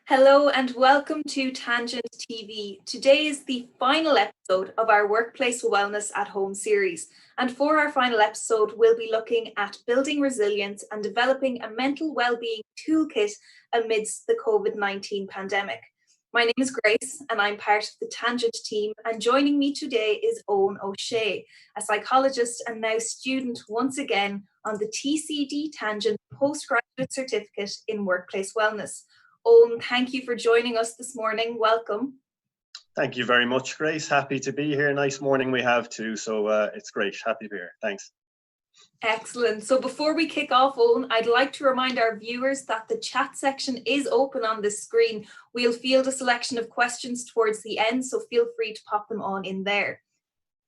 Hello and welcome to Tangent TV. Today is the final episode of our Workplace Wellness at Home series. And for our final episode, we'll be looking at building resilience and developing a mental well-being toolkit amidst the COVID-19 pandemic. My name is Grace and I'm part of the Tangent team, and joining me today is Eoin O'Shea, a psychologist and now student once again on the TCD Tangent Postgraduate Certificate in Workplace Wellness. Eoin, thank you for joining us this morning. Welcome. Thank you very much, Grace. Happy to be here. Nice morning we have too, so it's great. Happy to be here. Thanks. Excellent. So before we kick off, Eoin, I'd like to remind our viewers that the chat section is open on this screen. We'll field a selection of questions towards the end, so feel free to pop them on in there.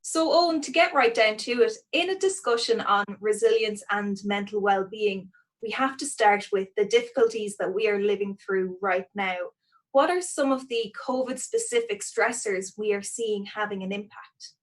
So Eoin, to get right down to it, in a discussion on resilience and mental well-being, we have to start with the difficulties that we are living through right now. What are some of the COVID-specific stressors we are seeing having an impact?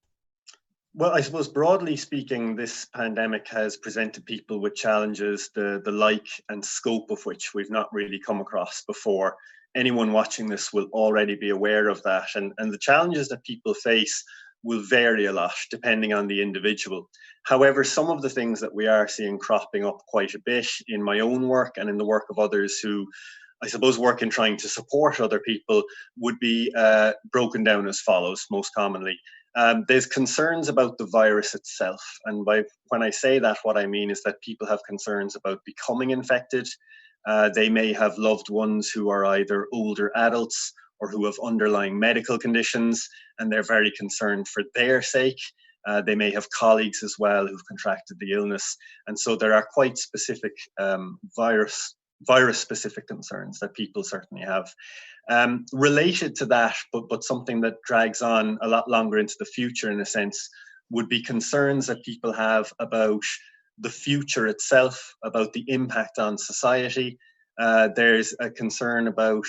Well, I suppose broadly speaking, this pandemic has presented people with challenges, the like and scope of which we've not really come across before. Anyone watching this will already be aware of that. And the challenges that people face will vary a lot depending on the individual. However, some of the things that we are seeing cropping up quite a bit in my own work and in the work of others who, I suppose, work in trying to support other people would be broken down as follows, most commonly. There's concerns about the virus itself. And when I say that, what I mean is that people have concerns about becoming infected. They may have loved ones who are either older adults or who have underlying medical conditions, and they're very concerned for their sake. They may have colleagues as well who've contracted the illness. And so there are quite specific virus-specific concerns that people certainly have. Related to that, but something that drags on a lot longer into the future in a sense, would be concerns that people have about the future itself, about the impact on society. There's a concern about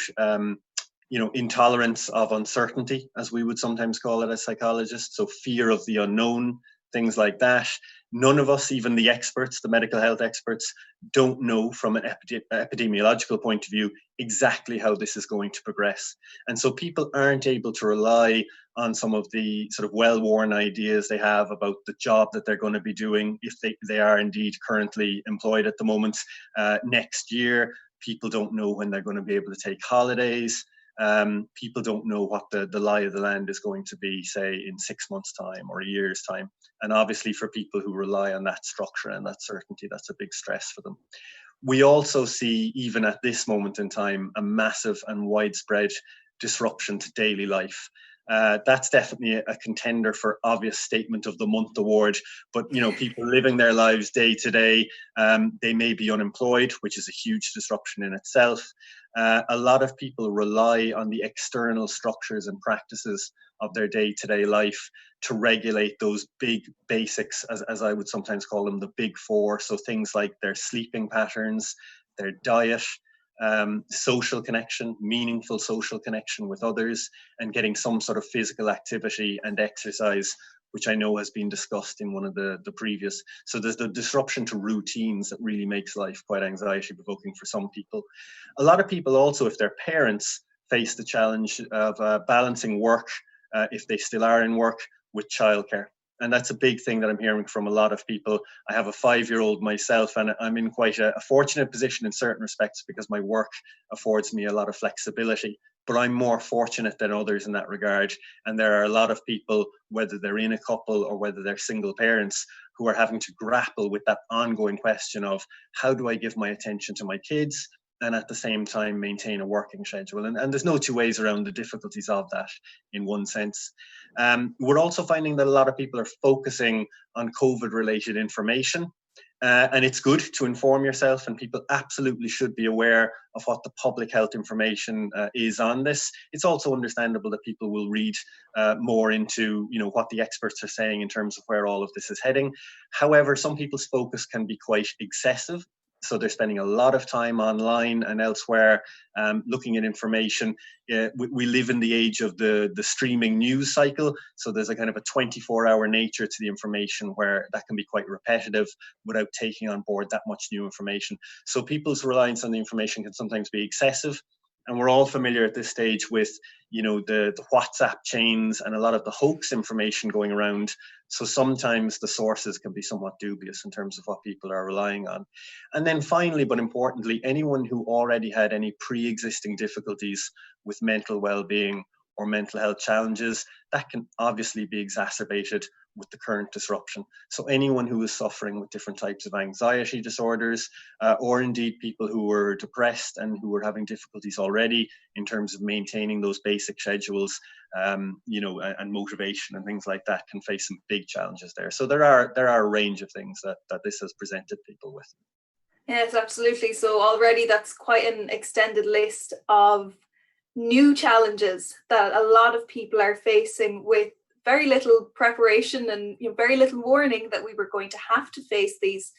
intolerance of uncertainty, as we would sometimes call it as psychologists, so fear of the unknown, things like that. None of us, even the experts, the medical health experts, don't know from an epidemiological point of view exactly how this is going to progress. And so people aren't able to rely on some of the sort of well-worn ideas they have about the job that they're going to be doing if they are indeed currently employed at the moment. Next year, people don't know when they're going to be able to take holidays. People don't know what the lie of the land is going to be, say, in 6 months' time or a year's time. And obviously for people who rely on that structure and that certainty, that's a big stress for them. We also see, even at this moment in time, a massive and widespread disruption to daily life. That's definitely a contender for obvious statement of the month award. But people living their lives day to day, they may be unemployed, which is a huge disruption in itself. A lot of people rely on the external structures and practices of their day-to-day life to regulate those big basics, as I would sometimes call them, the big four. So things like their sleeping patterns, their diet, social connection, meaningful social connection with others, and getting some sort of physical activity and exercise, which I know has been discussed in one of the previous. So there's the disruption to routines that really makes life quite anxiety provoking for some people. A lot of people also, if they're parents, face the challenge of balancing work, if they still are in work, with childcare. And that's a big thing that I'm hearing from a lot of people. I have a 5-year-old myself, and I'm in quite a fortunate position in certain respects because my work affords me a lot of flexibility. But I'm more fortunate than others in that regard. And there are a lot of people, whether they're in a couple or whether they're single parents, who are having to grapple with that ongoing question of how do I give my attention to my kids and at the same time maintain a working schedule. And there's no two ways around the difficulties of that in one sense. We're also finding that a lot of people are focusing on COVID-related information. And it's good to inform yourself, and people absolutely should be aware of what the public health information is on this. It's also understandable that people will read more into what the experts are saying in terms of where all of this is heading. However, some people's focus can be quite excessive. So they're spending a lot of time online and elsewhere looking at information. We live in the age of the streaming news cycle. So there's a kind of a 24-hour nature to the information where that can be quite repetitive without taking on board that much new information. So people's reliance on the information can sometimes be excessive. And we're all familiar at this stage with, the WhatsApp chains and a lot of the hoax information going around. So sometimes the sources can be somewhat dubious in terms of what people are relying on. And then finally, but importantly, anyone who already had any pre-existing difficulties with mental well-being or mental health challenges, that can obviously be exacerbated with the current disruption. So anyone who is suffering with different types of anxiety disorders, or indeed people who were depressed and who were having difficulties already in terms of maintaining those basic schedules, and motivation and things like that, can face some big challenges there. So there are a range of things that this has presented people with. Yes, absolutely. So already that's quite an extended list of new challenges that a lot of people are facing, with very little preparation and very little warning that we were going to have to face these.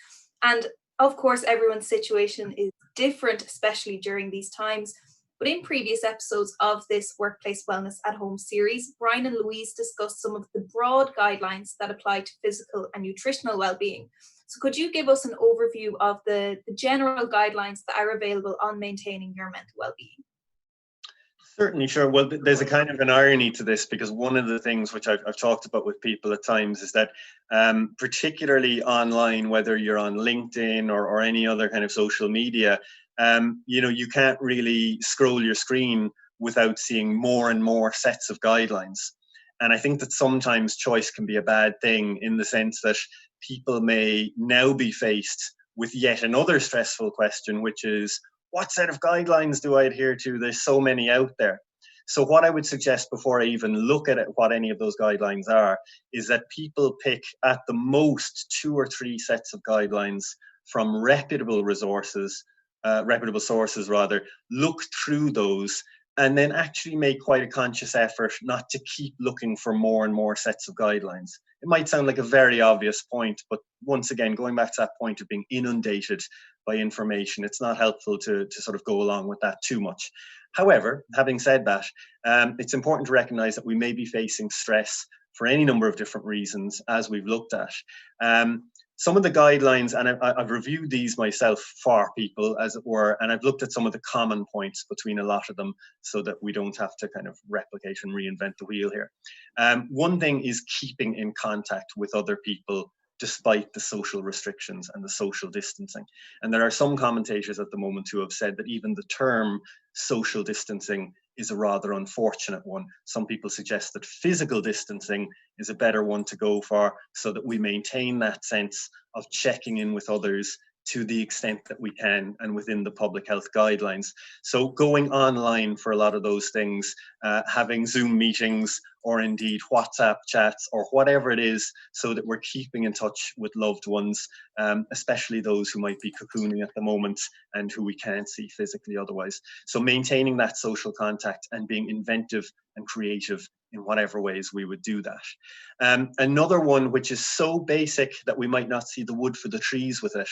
And of course, everyone's situation is different, especially during these times. But in previous episodes of this Workplace Wellness at Home series, Brian and Louise discussed some of the broad guidelines that apply to physical and nutritional well-being. So could you give us an overview of the general guidelines that are available on maintaining your mental well-being? Certainly, sure. Well, there's a kind of an irony to this, because one of the things which I've talked about with people at times is that particularly online, whether you're on LinkedIn or any other kind of social media, you can't really scroll your screen without seeing more and more sets of guidelines. And I think that sometimes choice can be a bad thing, in the sense that people may now be faced with yet another stressful question, which is, what set of guidelines do I adhere to? There's so many out there. So what I would suggest, before I even look at what any of those guidelines are, is that people pick at the most 2 or 3 sets of guidelines from reputable sources, look through those, and then actually make quite a conscious effort not to keep looking for more and more sets of guidelines. It might sound like a very obvious point, but once again, going back to that point of being inundated by information, it's not helpful to sort of go along with that too much. However, having said that, it's important to recognize that we may be facing stress for any number of different reasons, as we've looked at. Some of the guidelines, and I've reviewed these myself for people, as it were, and I've looked at some of the common points between a lot of them, so that we don't have to kind of replicate and reinvent the wheel here. One thing is keeping in contact with other people despite the social restrictions and the social distancing. And there are some commentators at the moment who have said that even the term social distancing is a rather unfortunate one. Some people suggest that physical distancing is a better one to go for, so that we maintain that sense of checking in with others to the extent that we can and within the public health guidelines. So going online for a lot of those things, having Zoom meetings or indeed WhatsApp chats or whatever it is, so that we're keeping in touch with loved ones, especially those who might be cocooning at the moment and who we can't see physically otherwise. So maintaining that social contact and being inventive and creative in whatever ways we would do that. Another one, which is so basic that we might not see the wood for the trees with it,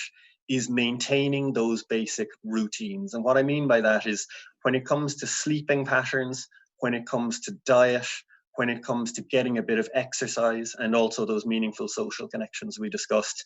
is maintaining those basic routines. And what I mean by that is, when it comes to sleeping patterns, when it comes to diet, when it comes to getting a bit of exercise, and also those meaningful social connections we discussed,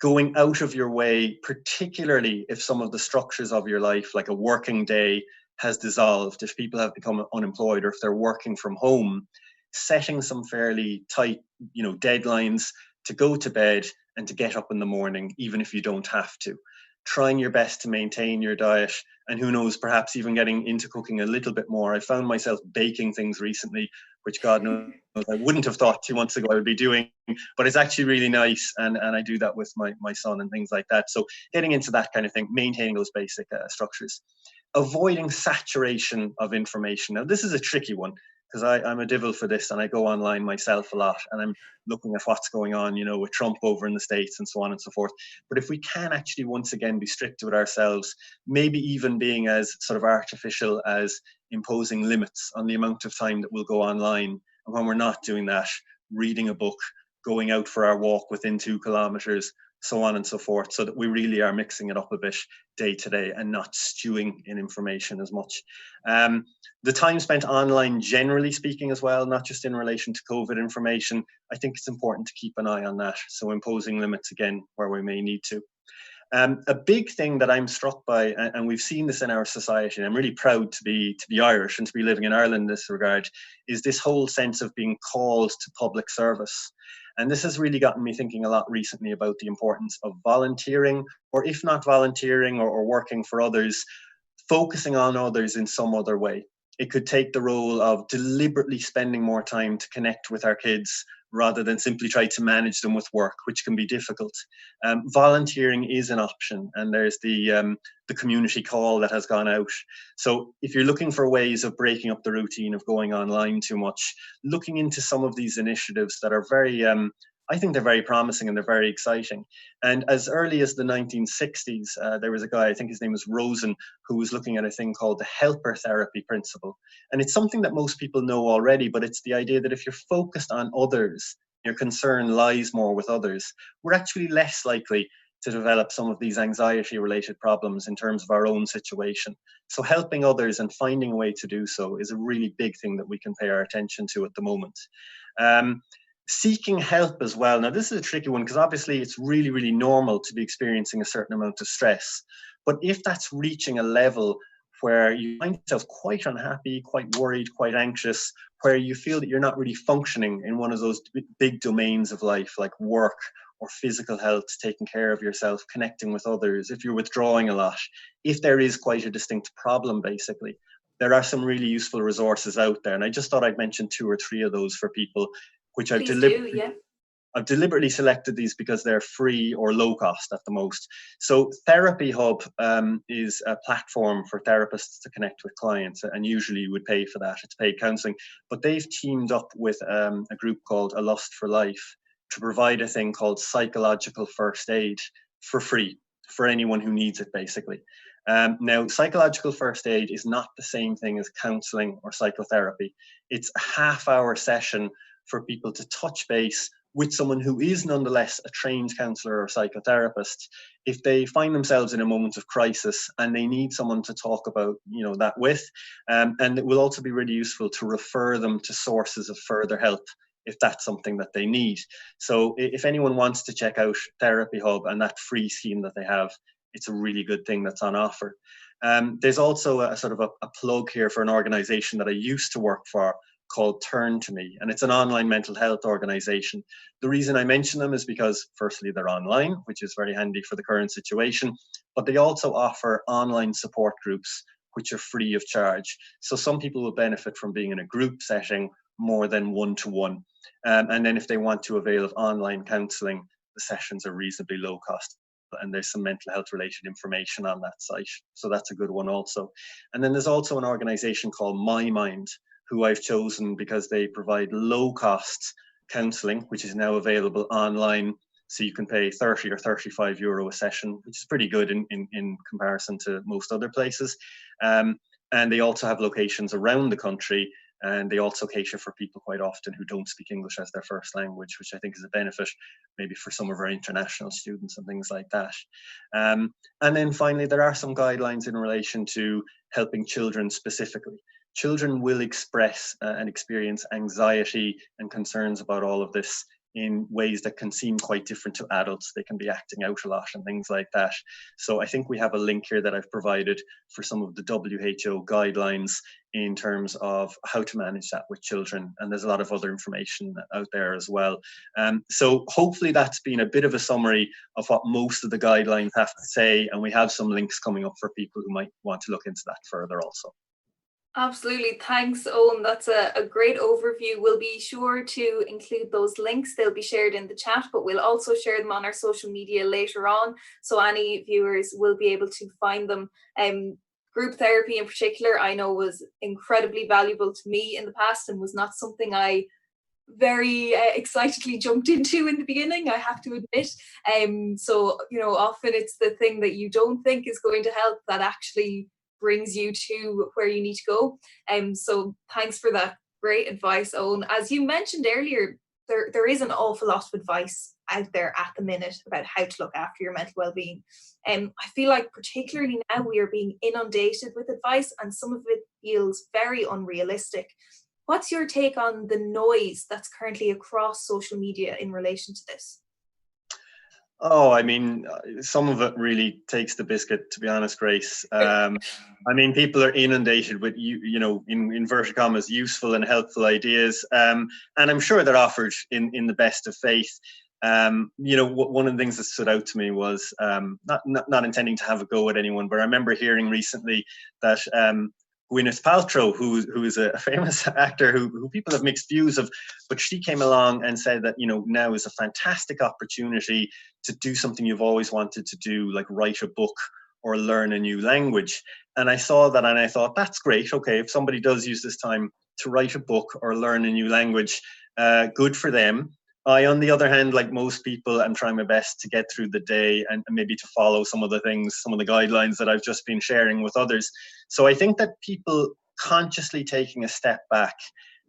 going out of your way, particularly if some of the structures of your life, like a working day, has dissolved, if people have become unemployed, or if they're working from home, setting some fairly tight, deadlines to go to bed and to get up in the morning, even if you don't have to. Trying your best to maintain your diet, and who knows, perhaps even getting into cooking a little bit more. I found myself baking things recently, which God knows I wouldn't have thought 2 months ago I would be doing, but it's actually really nice, and I do that with my son and things like that. So getting into that kind of thing, maintaining those basic structures. Avoiding saturation of information. Now, this is a tricky one, because I'm a devil for this, and I go online myself a lot, and I'm looking at what's going on, with Trump over in the States and so on and so forth. But if we can actually once again be strict with ourselves, maybe even being as sort of artificial as imposing limits on the amount of time that we'll go online, and when we're not doing that, reading a book, going out for our walk within 2 kilometers, so on and so forth, so that we really are mixing it up a bit day to day and not stewing in information as much. The time spent online, generally speaking, as well, not just in relation to COVID information, I think it's important to keep an eye on that. So imposing limits again where we may need to. A big thing that I'm struck by, and we've seen this in our society, and I'm really proud to be Irish and to be living in Ireland in this regard, is this whole sense of being called to public service. And this has really gotten me thinking a lot recently about the importance of volunteering, or if not volunteering or working for others, focusing on others in some other way. It could take the role of deliberately spending more time to connect with our kids rather than simply try to manage them with work, which can be difficult. Volunteering is an option, and there's the community call that has gone out. So if you're looking for ways of breaking up the routine of going online too much, looking into some of these initiatives that are very, I think they're very promising and they're very exciting. And as early as the 1960s, there was a guy, I think his name was Rosen, who was looking at a thing called the helper therapy principle. And it's something that most people know already, but it's the idea that if you're focused on others, your concern lies more with others, we're actually less likely to develop some of these anxiety-related problems in terms of our own situation. So helping others and finding a way to do so is a really big thing that we can pay our attention to at the moment. Seeking help as well. Now, this is a tricky one because obviously it's really, really normal to be experiencing a certain amount of stress. But if that's reaching a level where you find yourself quite unhappy, quite worried, quite anxious, where you feel that you're not really functioning in one of those big domains of life, like work or physical health, taking care of yourself, connecting with others, if you're withdrawing a lot, if there is quite a distinct problem, basically, there are some really useful resources out there. And I just thought I'd mention 2 or 3 of those for people, which I've deliberately selected these because they're free or low cost at the most. So Therapy Hub is a platform for therapists to connect with clients, and usually you would pay for that. It's paid counselling, but they've teamed up with a group called A Lust for Life to provide a thing called psychological first aid for free for anyone who needs it, basically. Now, psychological first aid is not the same thing as counselling or psychotherapy. It's a half-hour session for people to touch base with someone who is nonetheless a trained counsellor or psychotherapist if they find themselves in a moment of crisis and they need someone to talk about, that with. And it will also be really useful to refer them to sources of further help if that's something that they need. So if anyone wants to check out Therapy Hub and that free scheme that they have, it's a really good thing that's on offer. There's also a sort of a plug here for an organisation that I used to work for called Turn to Me, and it's an online mental health organisation. The reason I mention them is because, firstly, they're online, which is very handy for the current situation, but they also offer online support groups, which are free of charge. So some people will benefit from being in a group setting more than one-to-one. And then if they want to avail of online counselling, the sessions are reasonably low cost. And there's some mental health related information on that site. So that's a good one also. And then there's also an organisation called My Mind, who I've chosen because they provide low cost counselling, which is now available online. So you can pay 30 or 35 euro a session, which is pretty good in comparison to most other places. And they also have locations around the country, and they also cater for people quite often who don't speak English as their first language, which I think is a benefit maybe for some of our international students and things like that. And then finally, there are some guidelines in relation to helping children specifically. Children will express and experience anxiety and concerns about all of this in ways that can seem quite different to adults. They can be acting out a lot and things like that. So I think we have a link here that I've provided for some of the WHO guidelines in terms of how to manage that with children. And there's a lot of other information out there as well. So hopefully that's been a bit of a summary of what most of the guidelines have to say. And we have some links coming up for people who might want to look into that further also. Absolutely. Thanks, Eoin. That's a great overview. We'll be sure to include those links. They'll be shared in the chat, but we'll also share them on our social media later on, so any viewers will be able to find them. Group therapy in particular, I know, was incredibly valuable to me in the past and was not something I very excitedly jumped into in the beginning, I have to admit. So, often it's the thing that you don't think is going to help that actually brings you to where you need to go. So thanks for that great advice, Eoin. As you mentioned earlier, there is an awful lot of advice out there at the minute about how to look after your mental well-being. I feel like particularly now we are being inundated with advice, and some of it feels very unrealistic. What's your take on the noise that's currently across social media in relation to this? Oh, I mean, some of it really takes the biscuit, to be honest, Grace. I mean, people are inundated with, in inverted commas, useful and helpful ideas. And I'm sure they're offered in the best of faith. One of the things that stood out to me was not intending to have a go at anyone, but I remember hearing recently that Gwyneth Paltrow, who is a famous actor who people have mixed views of, but she came along and said that, now is a fantastic opportunity to do something you've always wanted to do, like write a book or learn a new language. And I saw that and I thought, that's great. Okay, if somebody does use this time to write a book or learn a new language, good for them. I, on the other hand, like most people, I'm trying my best to get through the day and maybe to follow some of the guidelines that I've just been sharing with others. So I think that people consciously taking a step back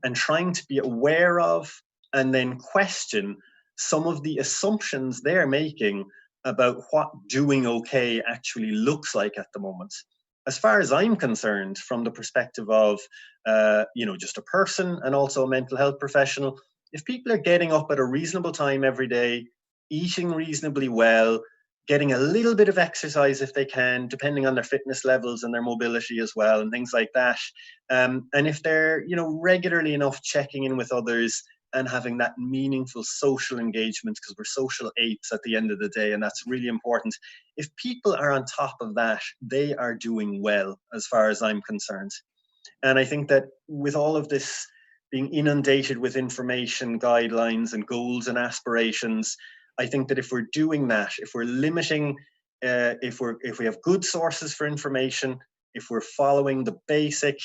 and trying to be aware of and then question some of the assumptions they're making about what doing okay actually looks like at the moment. As far as I'm concerned, from the perspective of, just a person and also a mental health professional, if people are getting up at a reasonable time every day, eating reasonably well, getting a little bit of exercise if they can, depending on their fitness levels and their mobility as well, and things like that. And if they're, regularly enough checking in with others and having that meaningful social engagement, because we're social apes at the end of the day, and that's really important. If people are on top of that, they are doing well, as far as I'm concerned. And I think that with all of this being inundated with information, guidelines, and goals and aspirations, I think that if we're doing that, if we're limiting, if we have good sources for information, if we're following the basic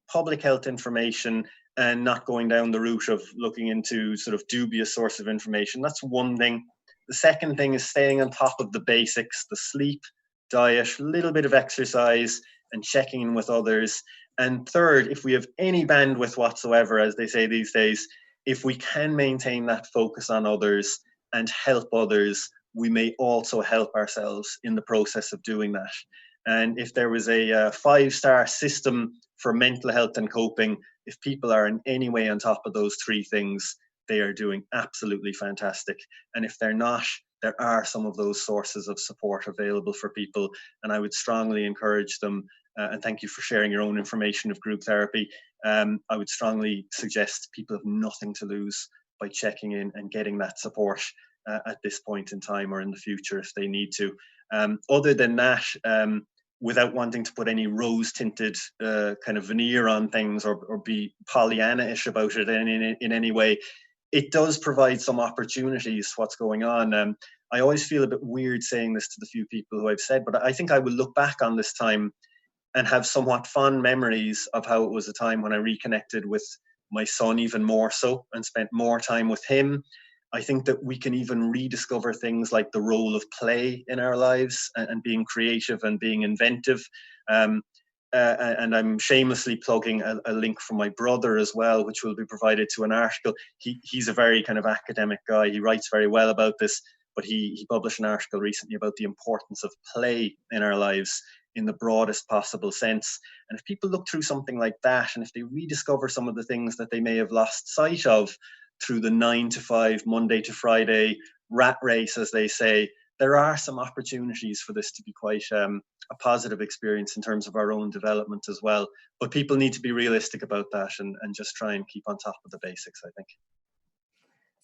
public health information and not going down the route of looking into sort of dubious source of information, that's one thing. The second thing is staying on top of the basics, the sleep, diet, a little bit of exercise, and checking in with others. And third, if we have any bandwidth whatsoever, as they say these days, if we can maintain that focus on others and help others, we may also help ourselves in the process of doing that. And if there was a 5-star system for mental health and coping, if people are in any way on top of those three things, they are doing absolutely fantastic. And if they're not, there are some of those sources of support available for people. And I would strongly encourage them, and thank you for sharing your own information of group therapy. I would strongly suggest people have nothing to lose by checking in and getting that support at this point in time or in the future if they need to. Other than that, without wanting to put any rose-tinted kind of veneer on things or be Pollyanna-ish about it in any way, it does provide some opportunities, what's going on. I always feel a bit weird saying this to the few people who I've said, but I think I will look back on this time and have somewhat fond memories of how it was a time when I reconnected with my son even more so and spent more time with him. I think that we can even rediscover things like the role of play in our lives and being creative and being inventive. And I'm shamelessly plugging a link from my brother as well, which will be provided to an article. He's a very kind of academic guy. He writes very well about this, but he published an article recently about the importance of play in our lives in the broadest possible sense. And if people look through something like that, and if they rediscover some of the things that they may have lost sight of through the 9 to 5, Monday to Friday rat race, as they say, there are some opportunities for this to be quite a positive experience in terms of our own development as well. But people need to be realistic about that and just try and keep on top of the basics, I think.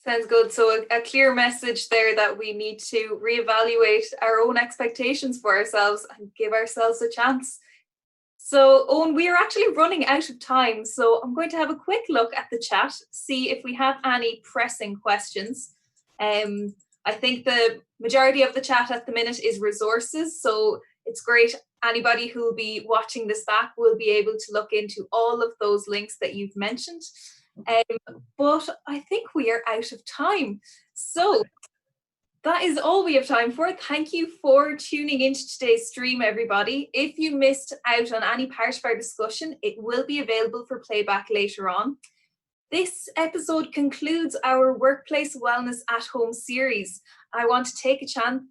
Sounds good. So a clear message there that we need to reevaluate our own expectations for ourselves and give ourselves a chance. So, Eoin, we are actually running out of time. So I'm going to have a quick look at the chat, see if we have any pressing questions. I think the majority of the chat at the minute is resources. So it's great. Anybody who will be watching this back will be able to look into all of those links that you've mentioned. But I think we are out of time. So that is all we have time for. Thank you for tuning into today's stream, everybody. If you missed out on any part of our discussion, it will be available for playback later on. This episode concludes our Workplace Wellness at Home series. I want to take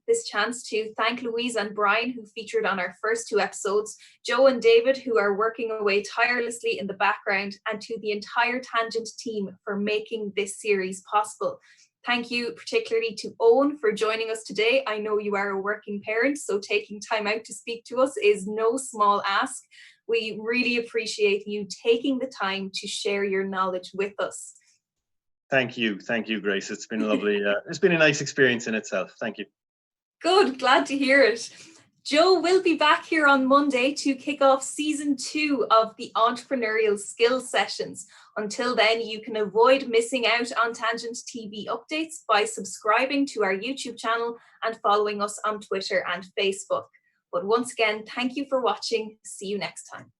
this chance to thank Louise and Brian, who featured on our first 2 episodes, Joe and David, who are working away tirelessly in the background, and to the entire Tangent team for making this series possible. Thank you particularly to Eoin for joining us today. I know you are a working parent, so taking time out to speak to us is no small ask. We really appreciate you taking the time to share your knowledge with us. Thank you, Grace. It's been lovely. It's been a nice experience in itself. Thank you. Good, glad to hear it. Joe will be back here on Monday to kick off season 2 of the entrepreneurial skills sessions. Until then, you can avoid missing out on Tangent TV updates by subscribing to our YouTube channel and following us on Twitter and Facebook. But once again, thank you for watching. See you next time.